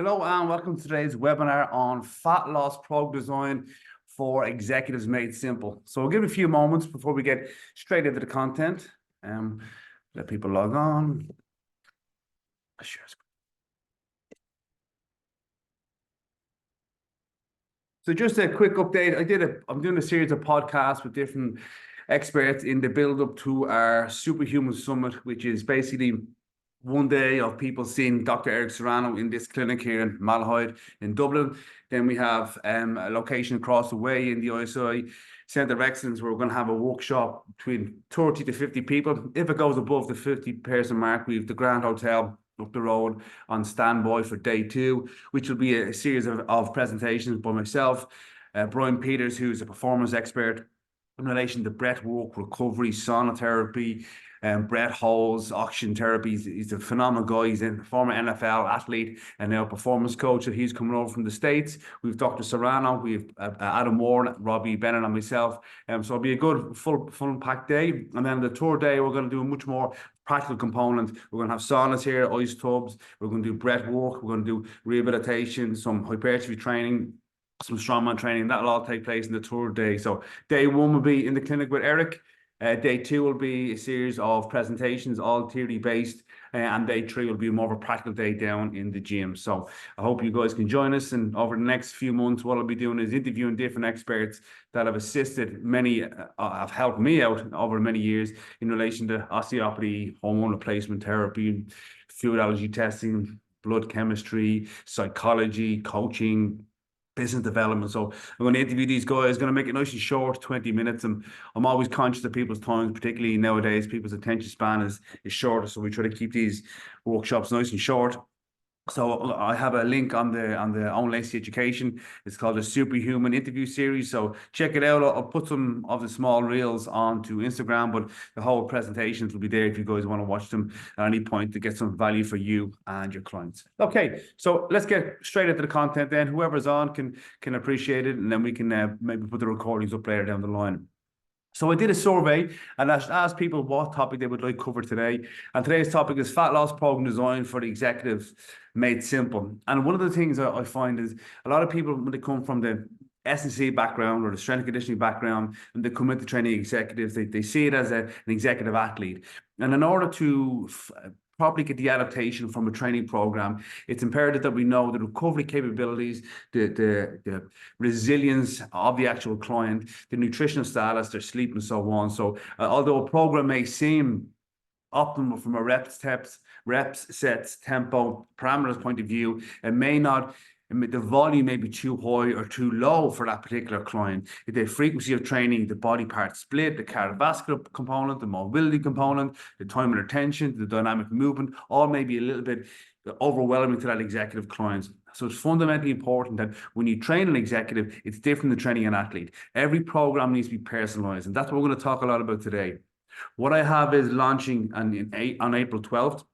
Hello and welcome to today's webinar on fat loss program design for executives made simple. So we'll give it a few moments before we get straight into the content. Let people log on. So just a quick update. I'm doing a series of podcasts with different experts in the build up to our Superhuman Summit, which is basically one day of people seeing Dr. Eric Serrano in this clinic here in Malahide in Dublin. Then we have a location across the way in the ISI Centre of Excellence where we're going to have a workshop between 30 to 50 people. If it goes above the 50-person mark, we have the Grand Hotel up the road on standby for day 2, which will be a series of presentations by myself, Brian Peters, who's a performance expert in relation to breath work, recovery, sauna therapy, Brett Holes, oxygen therapy. He's a phenomenal guy. He's a former NFL athlete and now performance coach. So he's coming over from the States. We've Dr. Serrano, we've Adam Moore, Robbie Bennett, and myself. So it'll be a good, full-packed day. And then the third day, we're going to do a much more practical component. We're going to have saunas here, ice tubs. We're going to do breath work. We're going to do rehabilitation, some hypertrophy training, some strongman training. That'll all take place in the third day. So day 1 will be in the clinic with Eric. Day 2 will be a series of presentations, all theory-based, and day 3 will be more of a practical day down in the gym. So I hope you guys can join us, and over the next few months, what I'll be doing is interviewing different experts that have assisted many, have helped me out over many years in relation to osteopathy, hormone replacement therapy, food allergy testing, blood chemistry, psychology, coaching, business development. So I'm going to interview these guys, going to make it nice and short, 20 minutes. And I'm always conscious of people's times, particularly nowadays, people's attention span is shorter. So we try to keep these workshops nice and short. So I have a link on the Own Lacey Education. It's called the Superhuman Interview Series. So check it out. I'll put some of the small reels onto Instagram, but the whole presentations will be there if you guys want to watch them at any point to get some value for you and your clients. Okay, so let's get straight into the content then. Whoever's on can appreciate it, and then we can maybe put the recordings up later down the line. So I did a survey and I asked people what topic they would like covered today. And today's topic is fat loss program design for the executives made simple. And one of the things I find is a lot of people, when they come from the S&C background or the strength and conditioning background, and they come into training executives, they see it as an executive athlete. And in order to properly get the adaptation from a training program, it's imperative that we know the recovery capabilities, the resilience of the actual client, the nutritional status, their sleep, and so on. So although a program may seem optimal from a reps, sets, tempo, parameters point of view, it may not. The volume may be too high or too low for that particular client. The frequency of training, the body part split, the cardiovascular component, the mobility component, the time and attention, the dynamic movement, all may be a little bit overwhelming to that executive client. So it's fundamentally important that when you train an executive, it's different than training an athlete. Every program needs to be personalized, and that's what we're going to talk a lot about today. What I have is launching on April 12th.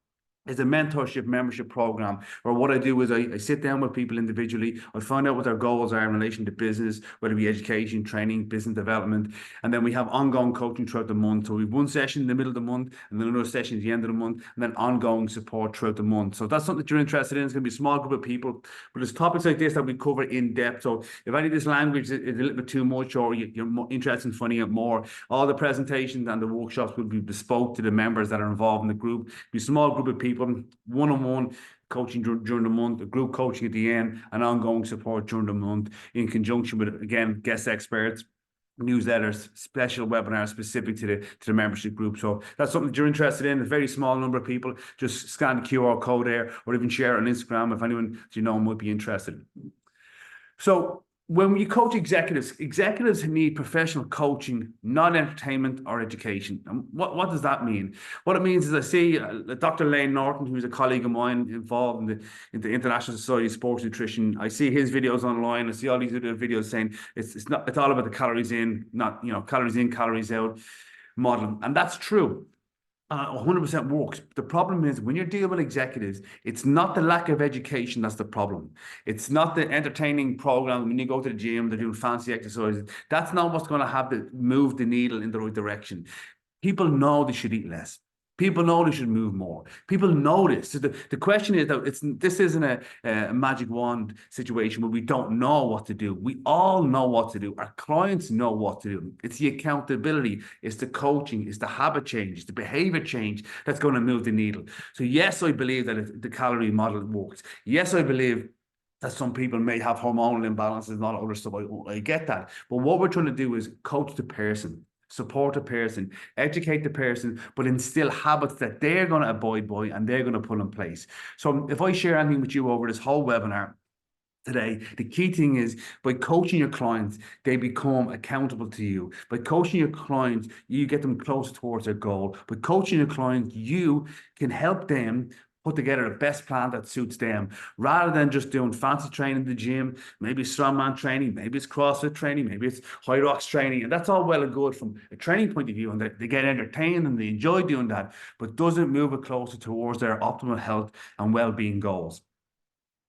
Is a mentorship membership program where what I do is I sit down with people individually. I find out what their goals are in relation to business, whether it be education, training, business development. And then we have ongoing coaching throughout the month. So we have one session in the middle of the month and then another session at the end of the month and then ongoing support throughout the month. So if that's something that you're interested in. It's going to be a small group of people, but there's topics like this that we cover in depth. So if any of this language is a little bit too much or you're more interested in finding out more, all the presentations and the workshops will be bespoke to the members that are involved in the group. It'll be a small group of people, one-on-one coaching during the month, a group coaching at the end, and ongoing support during the month in conjunction with, again, guest experts, newsletters, special webinars specific to the membership group. So that's something that you're interested in. A very small number of people. Just scan the QR code there or even share it on Instagram if anyone you know might be interested. So when you coach executives need professional coaching, not entertainment or education. And what does that mean? What it means is I see Dr. Lane Norton, who's a colleague of mine involved in the International Society of Sports Nutrition. I see his videos online. I see all these other videos saying it's all about the calories in, not calories in, calories out model. And that's true. 100% works. The problem is when you're dealing with executives, it's not the lack of education that's the problem. It's not the entertaining program. When you go to the gym, they're doing fancy exercises. That's not what's going to move the needle in the right direction. People know they should eat less. People know they should move more. People know this. So the question is that this isn't a magic wand situation where we don't know what to do. We all know what to do. Our clients know what to do. It's the accountability, it's the coaching, it's the habit change, it's the behavior change that's going to move the needle. So yes, I believe that the calorie model works. Yes, I believe that some people may have hormonal imbalances, not other stuff. I get that. But what we're trying to do is coach the person, support the person, educate the person, but instill habits that they're going to abide by and they're going to put in place. So if I share anything with you over this whole webinar today, the key thing is by coaching your clients, they become accountable to you. By coaching your clients, you get them closer towards their goal. By coaching your clients, you can help them put together the best plan that suits them, rather than just doing fancy training in the gym, maybe strongman training, maybe it's CrossFit training, maybe it's Hyrox training, and that's all well and good from a training point of view, and they get entertained and they enjoy doing that, but doesn't move it closer towards their optimal health and well-being goals.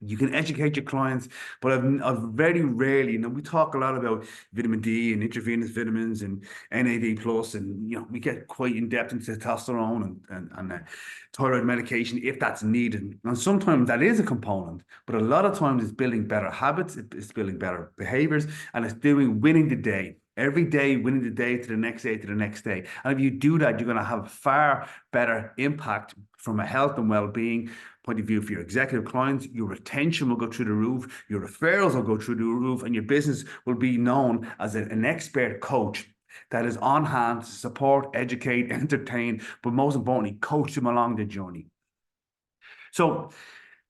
You can educate your clients, but I've very rarely, we talk a lot about vitamin D and intravenous vitamins and NAD plus, and we get quite in depth into testosterone and thyroid medication if that's needed. And sometimes that is a component, but a lot of times it's building better habits, it's building better behaviors, and it's winning the day. Every day, winning the day to the next day to the next day. And if you do that, you're going to have far better impact from a health and well-being point of view for your executive clients. Your retention will go through the roof, your referrals will go through the roof, and your business will be known as an expert coach that is on hand to support, educate, entertain, but most importantly, coach them along the journey. So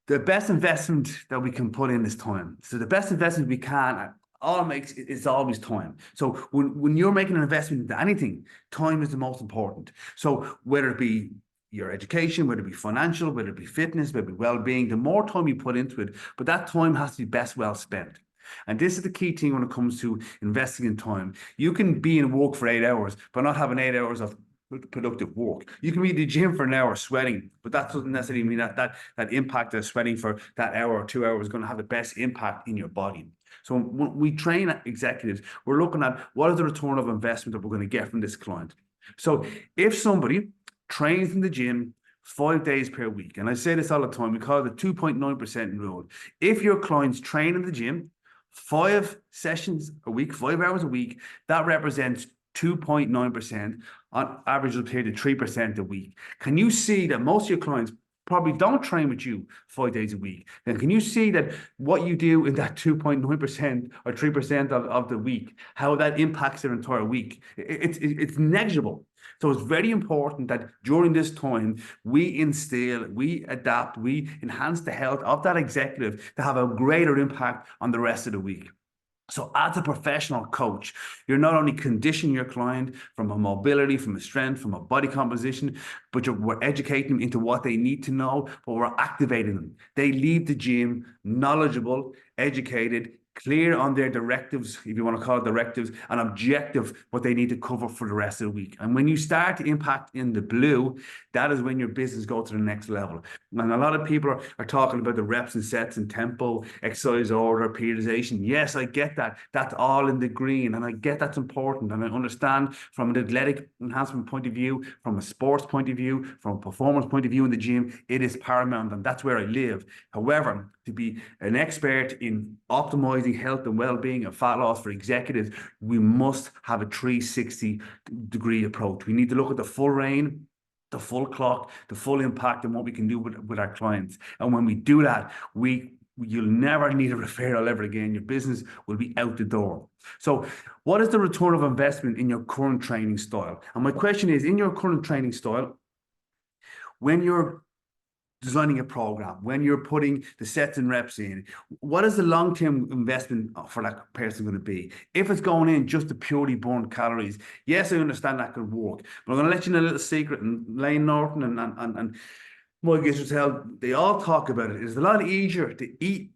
the best investment that we can put in is time. So the best investment we can is always time. So when you're making an investment into anything, time is the most important. So whether it be your education, whether it be financial, whether it be fitness, whether it be well-being, the more time you put into it, but that time has to be best well spent. And this is the key thing when it comes to investing in time. You can be in work for 8 hours, but not having 8 hours of productive work. You can be in the gym for an hour sweating, but that doesn't necessarily mean that impact of sweating for that hour or 2 hours is going to have the best impact in your body. So when we train executives, we're looking at what is the return of investment that we're going to get from this client. So if somebody trains in the gym 5 days per week, and I say this all the time, we call it the 2.9% rule. If your clients train in the gym 5 sessions a week, 5 hours a week, that represents 2.9%. On average, it'll pay to 3% a week. Can you see that most of your clients probably don't train with you 5 days a week? Then can you see that what you do in that 2.9% or 3% of the week, how that impacts their entire week? It's negligible. So it's very important that during this time, we instill, we adapt, we enhance the health of that executive to have a greater impact on the rest of the week. So as a professional coach, you're not only conditioning your client from a mobility, from a strength, from a body composition, but we're educating them into what they need to know, but we're activating them. They leave the gym knowledgeable, educated, clear on their directives, if you want to call it directives, and objective, what they need to cover for the rest of the week. And when you start to impact in the blue, that is when your business goes to the next level. And a lot of people are talking about the reps and sets and tempo, exercise order, periodization. Yes, I get that. That's all in the green. And I get that's important. And I understand from an athletic enhancement point of view, from a sports point of view, from a performance point of view in the gym, it is paramount. And that's where I live. However, to be an expert in optimizing health and well-being and fat loss for executives, we must have a 360-degree approach. We need to look at the full range, the full clock, the full impact, and what we can do with our clients. And when we do that, you'll never need a referral ever again. Your business will be out the door. So what is the return of investment in your current training style? And my question is, in your current training style, when you're designing a program, when you're putting the sets and reps in, what is the long-term investment for that person going to be? If it's going in just to purely burn calories, yes, I understand that could work, but I'm going to let you know a little secret. And Layne Norton and Mike Israel, they all talk about it. It's a lot easier to eat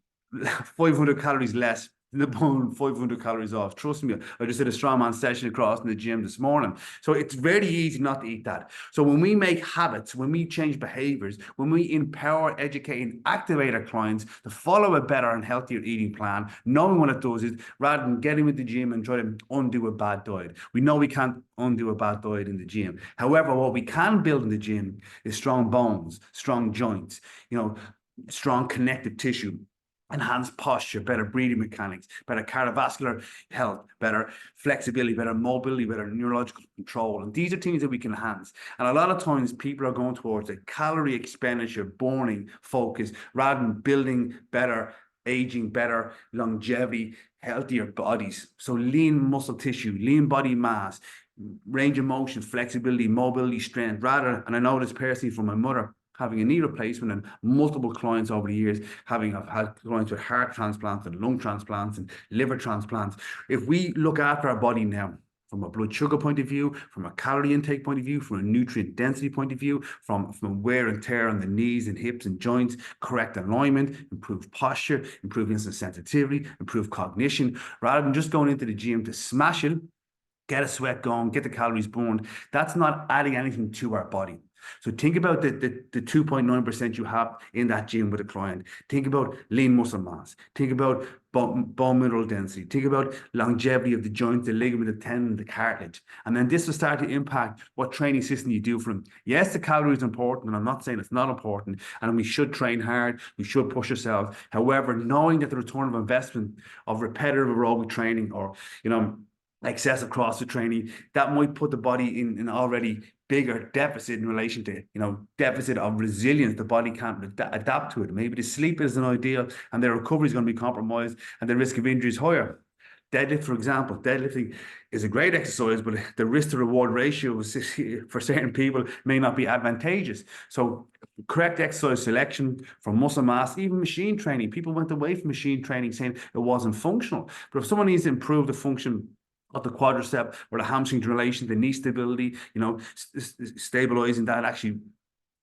500 calories less to burn 500 calories off. Trust me, I just did a strongman session across in the gym this morning. So it's very easy not to eat that. So when we make habits, when we change behaviors, when we empower, educate, and activate our clients to follow a better and healthier eating plan, knowing what it does is rather than getting with the gym and try to undo a bad diet. We know we can't undo a bad diet in the gym. However, what we can build in the gym is strong bones, strong joints, strong connective tissue, enhanced posture, better breathing mechanics, better cardiovascular health, better flexibility, better mobility, better neurological control. And these are things that we can enhance. And a lot of times people are going towards a calorie expenditure, burning focus, rather than building better, aging better, longevity, healthier bodies. So lean muscle tissue, lean body mass, range of motion, flexibility, mobility, strength, rather, and I know this personally from my mother, having a knee replacement and multiple clients over the years, I've had clients with heart transplants and lung transplants and liver transplants. If we look after our body now, from a blood sugar point of view, from a calorie intake point of view, from a nutrient density point of view, from wear and tear on the knees and hips and joints, correct alignment, improve posture, improve insulin sensitivity, improve cognition, rather than just going into the gym to smash it, get a sweat going, get the calories burned, that's not adding anything to our body. So think about the 2.9% you have in that gym with a client. Think about lean muscle mass. Think about bone mineral density. Think about longevity of the joint, the ligament, the tendon, the cartilage. And then this will start to impact what training system you do for them. Yes, the calorie is important, and I'm not saying it's not important, and we should train hard, we should push ourselves. However, knowing that the return of investment of repetitive aerobic training or, excessive CrossFit training, that might put the body in an already bigger deficit in relation to, deficit of resilience. The body can't adapt to it. Maybe the sleep isn't ideal and their recovery is going to be compromised and the risk of injury is higher. Deadlift, for example, deadlifting is a great exercise, but the risk to reward ratio for certain people may not be advantageous. So correct exercise selection for muscle mass, even machine training. People went away from machine training saying it wasn't functional. But if someone needs to improve the function of the quadricep or the hamstring relation, the knee stability, stabilizing that, actually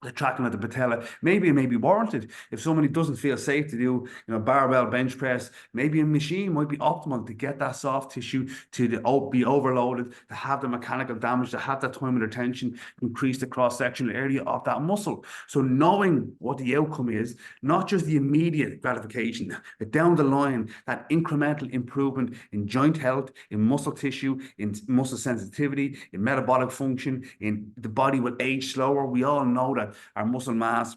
the tracking of the patella, maybe it may be warranted. If somebody doesn't feel safe to do, barbell bench press, maybe a machine might be optimal to get that soft tissue to be overloaded, to have the mechanical damage, to have that time of retention, increase the cross-sectional area of that muscle. So knowing what the outcome is, not just the immediate gratification, but down the line, that incremental improvement in joint health, in muscle tissue, in muscle sensitivity, in metabolic function, in the body will age slower. We all know that our muscle mass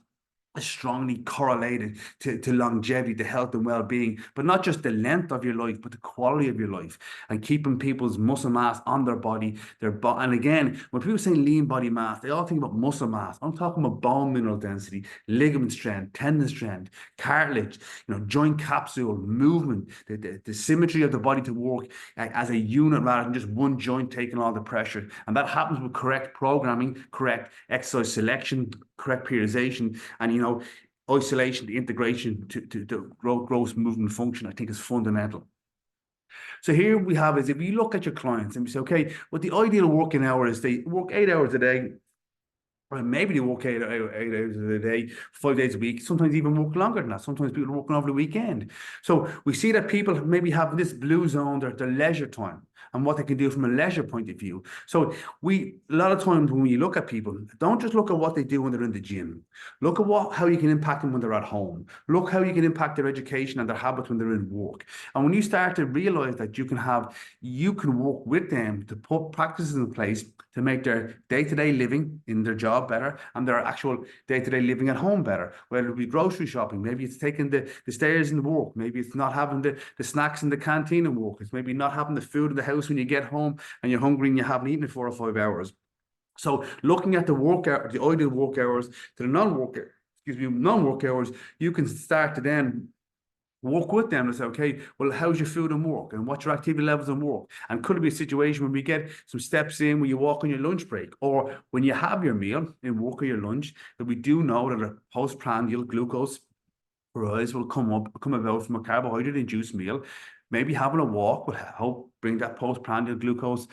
is strongly correlated to longevity, to health and well-being, but not just the length of your life, but the quality of your life, and keeping people's muscle mass on their body, and again, when people say lean body mass, they all think about muscle mass. I'm talking about bone mineral density, ligament strength, tendon strength, cartilage, joint capsule, movement, the symmetry of the body to work as a unit rather than just one joint taking all the pressure. And that happens with correct programming, correct exercise selection, correct periodization, and isolation, the integration to gross movement function, I think is fundamental. So here we have is if you look at your clients and we say, okay, what the ideal working hour is, they work 8 hours a day, or maybe they work 8 hours a day, 5 days a week, sometimes even work longer than that. Sometimes people are working over the weekend. So we see that people maybe have this blue zone, their leisure time, and what they can do from a leisure point of view. So a lot of times when you look at people, don't just look at what they do when they're in the gym. Look at how you can impact them when they're at home. Look how you can impact their education and their habits when they're in work. And when you start to realize that you can work with them to put practices in place to make their day-to-day living in their job better and their actual day-to-day living at home better, whether it be grocery shopping, maybe it's taking the stairs in the work, maybe it's not having the snacks in the canteen and work, it's maybe not having the food in the house when you get home and you're hungry and you haven't eaten it 4 or 5 hours. So looking at the ideal work hours to the non-work hours, you can start to then work with them and say, okay, well, how's your food and work? And what's your activity levels and work? And could it be a situation when we get some steps in where you walk on your lunch break, or when you have your meal in work or your lunch, that we do know that a postprandial glucose rise will come about from a carbohydrate-induced meal. Maybe having a walk will help bring that postprandial glucose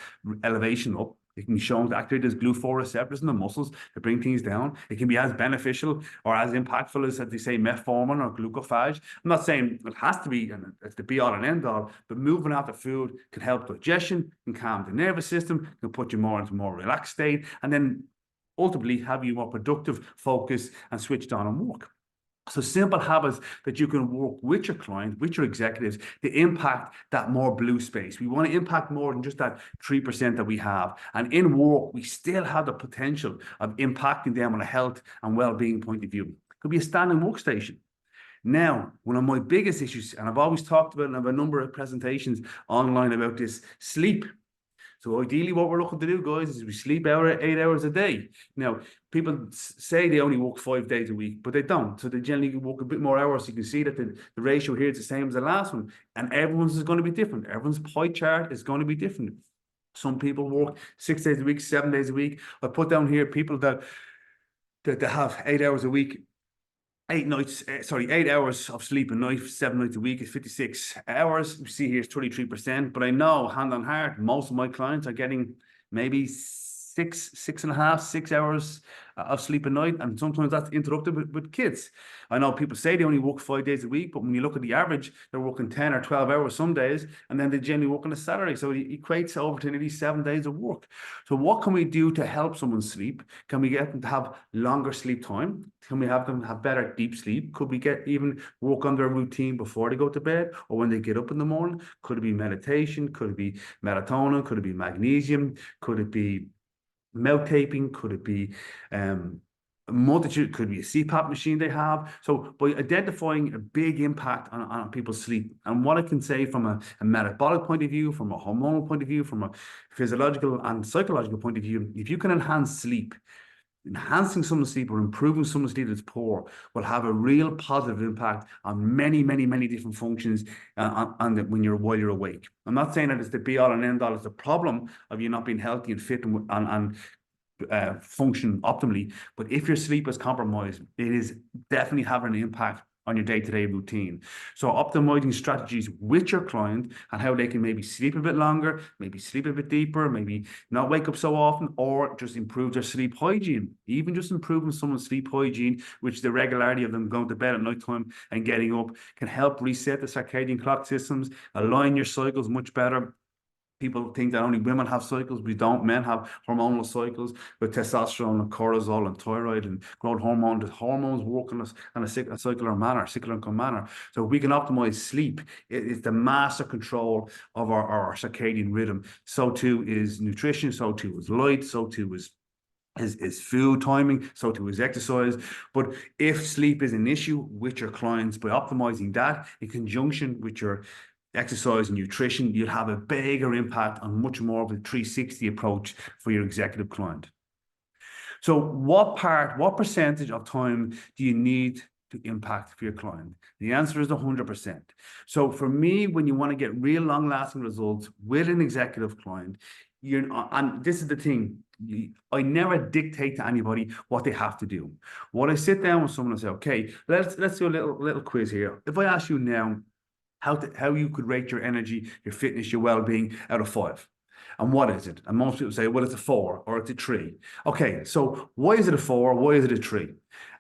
elevation up. It can be shown to activate those GLUT4 receptors in the muscles to bring things down. It can be as beneficial or as impactful as they say, metformin or glucophage. I'm not saying it has to be, and it's the be all and end all, but moving after food can help digestion, can calm the nervous system, can put you more into a more relaxed state, and then ultimately have you more productive, focused, and switched on and work. So simple habits that you can work with your client, with your executives, to impact that more blue space. We want to impact more than just that 3% that we have. And in work, we still have the potential of impacting them on a health and well-being point of view. It could be a standing workstation. Now, one of my biggest issues, and I've always talked about, and I have a number of presentations online about this, sleep. So ideally what we're looking to do, guys, is we sleep 8 hours a day. Now, people say they only work 5 days a week, but they don't. So they generally work a bit more hours. So you can see that the ratio here is the same as the last one. And everyone's is going to be different. Everyone's pie chart is going to be different. Some people work 6 days a week, 7 days a week. I put down here people that have 8 hours a week. 8 hours of sleep a night, 7 nights a week is 56 hours. You see here it's 33%, but I know hand on heart, most of my clients are getting maybe 6.5, 6 hours of sleep a night. And sometimes that's interrupted with kids. I know people say they only work 5 days a week, but when you look at the average, they're working 10 or 12 hours some days, and then they generally work on a Saturday. So it equates over to nearly 7 days of work. So what can we do to help someone sleep? Can we get them to have longer sleep time? Can we have them have better deep sleep? Could we get even work on their routine before they go to bed or when they get up in the morning? Could it be meditation? Could it be melatonin? Could it be magnesium? Could it be mouth taping? Could it be a multitude? Could be a CPAP machine they have. So by identifying a big impact on people's sleep, and what I can say from a metabolic point of view, from a hormonal point of view, from a physiological and psychological point of view, if you can enhance sleep, enhancing someone's sleep or improving someone's sleep that's poor will have a real positive impact on many, many, many different functions while you're awake. I'm not saying that it's the be all and end all. It's the problem of you not being healthy and fit and function optimally. But if your sleep is compromised, it is definitely having an impact on your day-to-day routine. So optimizing strategies with your client and how they can maybe sleep a bit longer, maybe sleep a bit deeper, maybe not wake up so often, or just improve their sleep hygiene. Even just improving someone's sleep hygiene, which the regularity of them going to bed at night time and getting up, can help reset the circadian clock systems, align your cycles much better. People think that only women have cycles. We don't. Men have hormonal cycles with testosterone and cortisol and thyroid and growth hormone. The hormones work in a cyclical manner. So we can optimize sleep. It is the master control of our circadian rhythm. So too is nutrition. So too is light. So too is food timing, so too is exercise. But if sleep is an issue with your clients, by optimizing that in conjunction with your exercise and nutrition, you'll have a bigger impact on much more of a 360 approach for your executive client. So what percentage of time do you need to impact for your client? The answer is 100%. So for me, when you want to get real long-lasting results with an executive client, and this is the thing, I never dictate to anybody what they have to do. What I sit down with someone and say, okay, let's do a little quiz here. If I ask you now, how you could rate your energy, your fitness, your well-being out of 5. And what is it? And most people say, well, it's a 4 or it's a 3. Okay, so why is it a 4? Why is it a 3?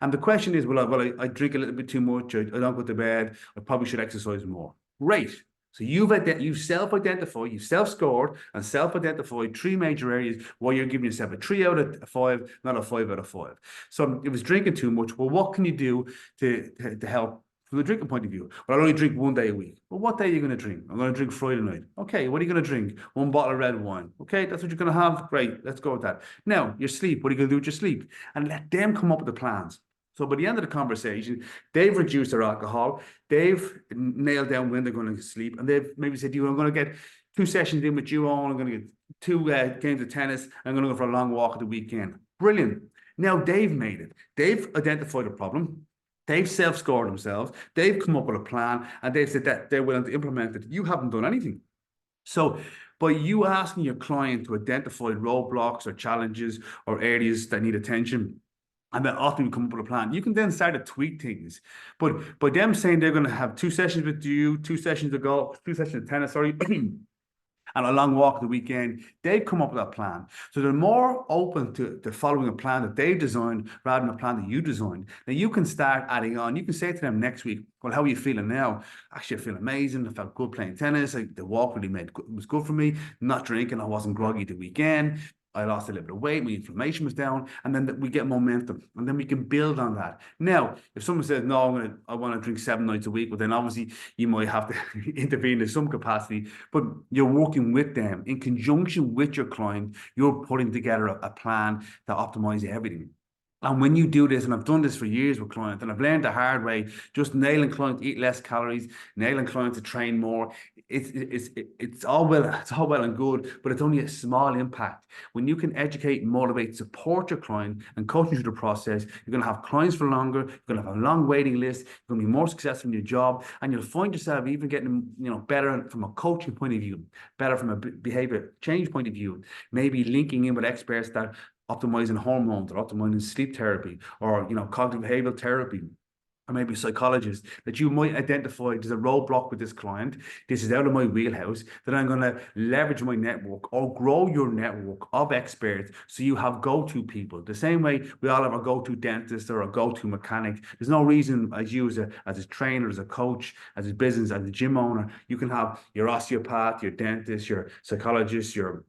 And the question is, I drink a little bit too much. I don't go to bed. I probably should exercise more. Great. So you've self-identified, you've self-scored and self-identified 3 major areas why you're giving yourself a 3 out of 5, not a 5 out of 5. So it was drinking too much. Well, what can you do to help? From the drinking point of view, well, I only drink 1 day a week. Well, what day are you going to drink? I'm going to drink Friday night. Okay, what are you going to drink? 1 bottle of red wine. Okay, that's what you're going to have. Great, let's go with that. Now, your sleep, what are you going to do with your sleep? And let them come up with the plans. So by the end of the conversation, they've reduced their alcohol, they've nailed down when they're going to sleep, and they've maybe said, I'm going to get 2 sessions in with you all, I'm going to get 2 games of tennis, I'm going to go for a long walk at the weekend. Brilliant. Now they've made it. They've identified a problem. They've self-scored themselves. They've come up with a plan, and they've said that they're willing to implement it. You haven't done anything. So by you asking your client to identify roadblocks or challenges or areas that need attention, and then often you come up with a plan, you can then start to tweak things. But by them saying they're going to have 2 sessions with you, 2 sessions of golf, 2 sessions of tennis, sorry, and a long walk at the weekend, they've come up with that plan. So they're more open to following a plan that they've designed rather than a plan that you designed. Now you can start adding on. You can say to them next week, well, how are you feeling now? Actually, I feel amazing. I felt good playing tennis. The walk really was good for me. Not drinking. I wasn't groggy the weekend. I lost a little bit of weight, my inflammation was down, and then we get momentum, and then we can build on that. Now, if someone says, no, I want to drink 7 nights a week, well, then obviously you might have to intervene in some capacity, but you're working with them. In conjunction with your client, you're putting together a plan to optimize everything. And when you do this, and I've done this for years with clients, and I've learned the hard way, just nailing clients to eat less calories, nailing clients to train more. It's all well and good, but it's only a small impact. When you can educate, motivate, support your client, and coach them through the process, you're going to have clients for longer. You're going to have a long waiting list. You're going to be more successful in your job, and you'll find yourself even getting, better from a coaching point of view, better from a behavior change point of view. Maybe linking in with experts that optimizing hormones or optimizing sleep therapy or cognitive behavioral therapy, or maybe psychologists, that you might identify there's a roadblock with this client. This is out of my wheelhouse, that I'm going to leverage my network or grow your network of experts so you have go-to people. The same way we all have a go-to dentist or a go-to mechanic. There's no reason as you as a trainer, as a coach, as a business, as a gym owner, you can have your osteopath, your dentist, your psychologist, your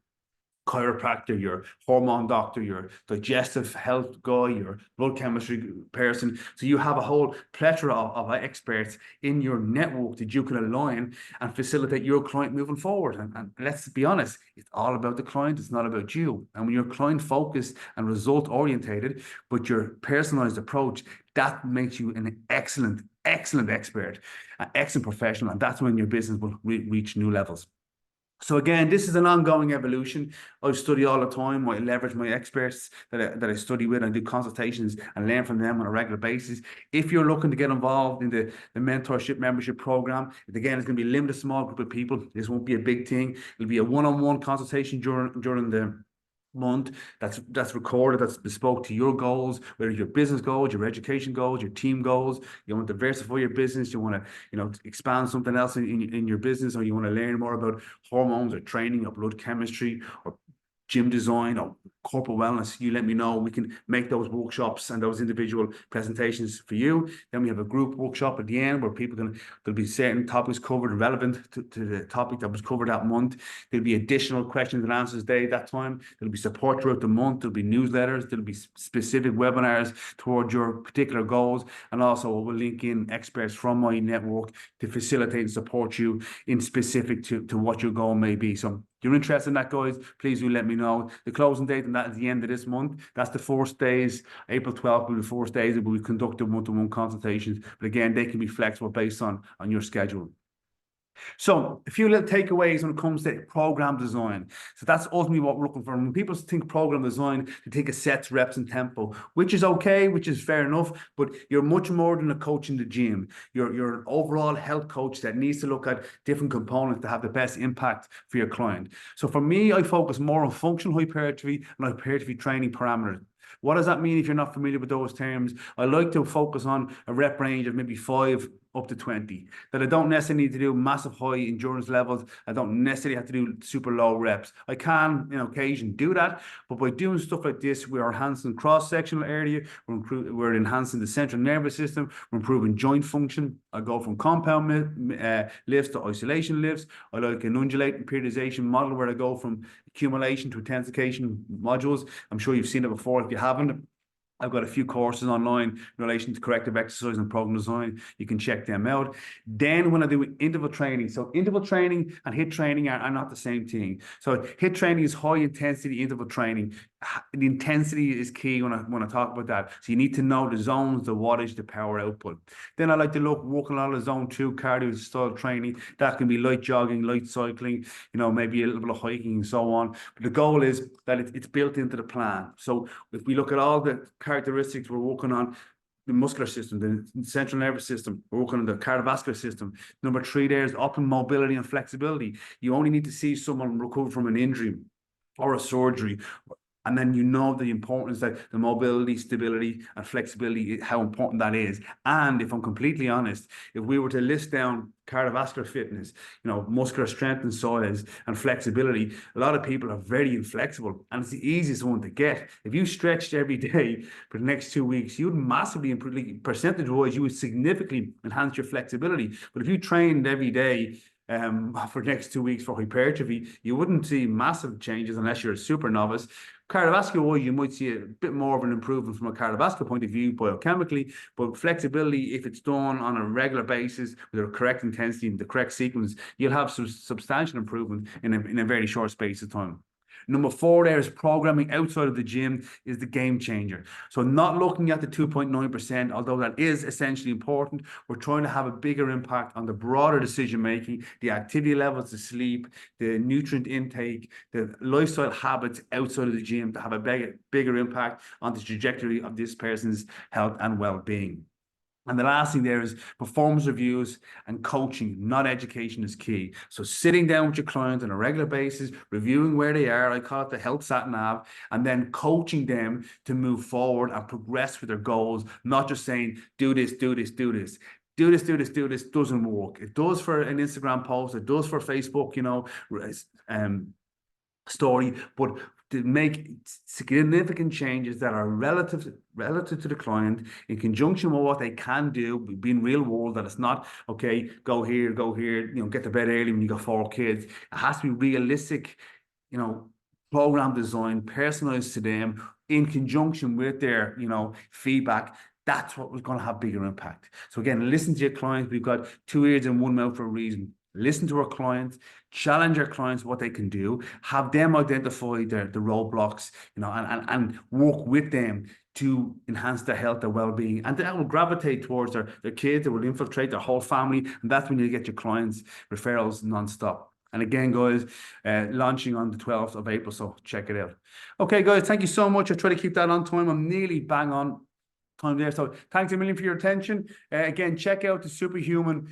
chiropractor, your hormone doctor, your digestive health guy, your blood chemistry person. So you have a whole plethora of experts in your network that you can align and facilitate your client moving forward. And let's be honest, it's all about the client. It's not about you. And when you're client focused and result orientated, but your personalized approach, that makes you an excellent expert, an excellent professional. And that's when your business will reach new levels. So again, this is an ongoing evolution. I study all the time. I leverage my experts that I study with and do consultations and learn from them on a regular basis. If you're looking to get involved in the mentorship membership program, again, it's going to be a limited small group of people. This won't be a big thing. It'll be a one-on-one consultation during the month that's recorded, that's bespoke to your goals, whether your business goals, your education goals, your team goals. You want to diversify your business, you want to expand something else in your business, or you want to learn more about hormones or training or blood chemistry or gym design or corporate wellness, you let me know. We can make those workshops and those individual presentations for you. Then we have a group workshop at the end where there'll be certain topics covered relevant to the topic that was covered that month. There'll be additional questions and answers day that time. There'll be support throughout the month. There'll be newsletters. There'll be specific webinars towards your particular goals. And also we'll link in experts from my network to facilitate and support you in specific to what your goal may be. So if you're interested in that, guys, please do let me know. The closing date, and that is the end of this month. That's the 4 days. April 12th will be the 4 days that we conduct one-to-one consultations. But again, they can be flexible based on your schedule. So a few little takeaways when it comes to program design. So that's ultimately what we're looking for. When people think program design, they think of sets, reps, and tempo, which is okay, which is fair enough, but you're much more than a coach in the gym. You're an overall health coach that needs to look at different components to have the best impact for your client. So for me, I focus more on functional hypertrophy and hypertrophy training parameters. What does that mean if you're not familiar with those terms? I like to focus on a rep range of maybe 5 up to 20, that I don't necessarily need to do massive high endurance levels. I don't necessarily have to do super low reps. I can, on occasion, do that, but by doing stuff like this, we are enhancing cross-sectional area, we're enhancing the central nervous system, we're improving joint function. I go from compound lifts to isolation lifts. I like an undulating periodization model where I go from accumulation to intensification modules. I'm sure you've seen it before. If you haven't, I've got a few courses online in relation to corrective exercise and program design. You can check them out. Then when I do interval training, so interval training and HIIT training are not the same thing. So HIIT training is high intensity interval training. The intensity is key when I talk about that. So you need to know the zones, the wattage, the power output. Then I like to work a lot of zone 2 cardio style training. That can be light jogging, light cycling, maybe a little bit of hiking and so on. But the goal is that it's built into the plan. So if we look at all the characteristics we're working on, the muscular system, the central nervous system, we're working on the cardiovascular system. Number 3 there is optimal mobility and flexibility. You only need to see someone recover from an injury or a surgery And then you know the importance that the mobility, stability, and flexibility, how important that is. And if I'm completely honest, if we were to list down cardiovascular fitness, muscular strength and size and flexibility, a lot of people are very inflexible, and it's the easiest one to get. If you stretched every day for the next 2 weeks, you would massively improve, like, percentage-wise, you would significantly enhance your flexibility. But if you trained every day, for the next 2 weeks for hypertrophy, you wouldn't see massive changes unless you're a super novice. Cardiovascular wise, you might see a bit more of an improvement from a cardiovascular point of view biochemically, but flexibility, if it's done on a regular basis with the correct intensity and the correct sequence, you'll have some substantial improvement in a very short space of time. Number 4 there is programming outside of the gym is the game changer. So not looking at the 2.9%, although that is essentially important, we're trying to have a bigger impact on the broader decision making, the activity levels, the sleep, the nutrient intake, the lifestyle habits outside of the gym to have a bigger impact on the trajectory of this person's health and well-being. And the last thing there is performance reviews and coaching, not education, is key. So sitting down with your clients on a regular basis, reviewing where they are, I call it the health sat nav, and then coaching them to move forward and progress with their goals, not just saying, do this, do this, do this. Do this, do this, do this doesn't work. It does for an Instagram post, it does for Facebook, story, but to make significant changes that are relative to the client in conjunction with what they can do, being real world, that it's not, okay, go here, get to bed early when you got 4 kids. It has to be realistic, program design, personalized to them in conjunction with their, feedback. That's what was going to have bigger impact. So again, listen to your clients. We've got 2 ears and 1 mouth for a reason. Listen to our clients, challenge our clients what they can do, have them identify the roadblocks, and work with them to enhance their health, their well-being, and that will gravitate towards their kids. It will infiltrate their whole family, and that's when you get your clients referrals non-stop. And again, guys, launching on the 12th of April, so check it out. Okay, guys, thank you so much. I try to keep that on time. I'm nearly bang on time there. So thanks a million for your attention. Again, check out the Superhuman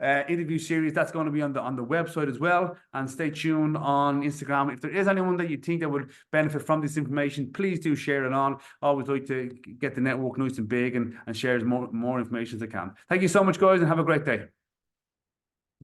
interview series. That's going to be on the website as well, and stay tuned on Instagram. If there is anyone that you think that would benefit from this information, please do share it on. I always like to get the network nice and big and share as more information as I can. Thank you so much, guys, and have a great day.